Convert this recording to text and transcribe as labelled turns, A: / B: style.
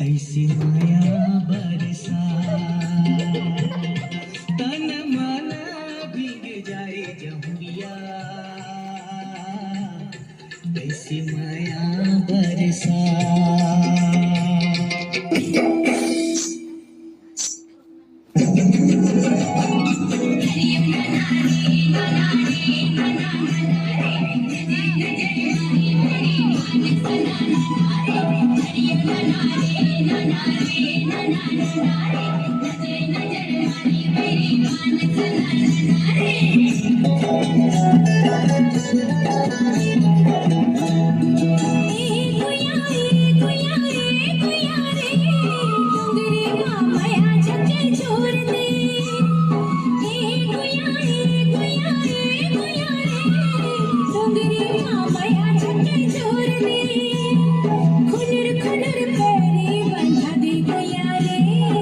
A: ऐसी माया बरसा तन मन भीग जाए जहुरिया, ऐसी माया बरसा।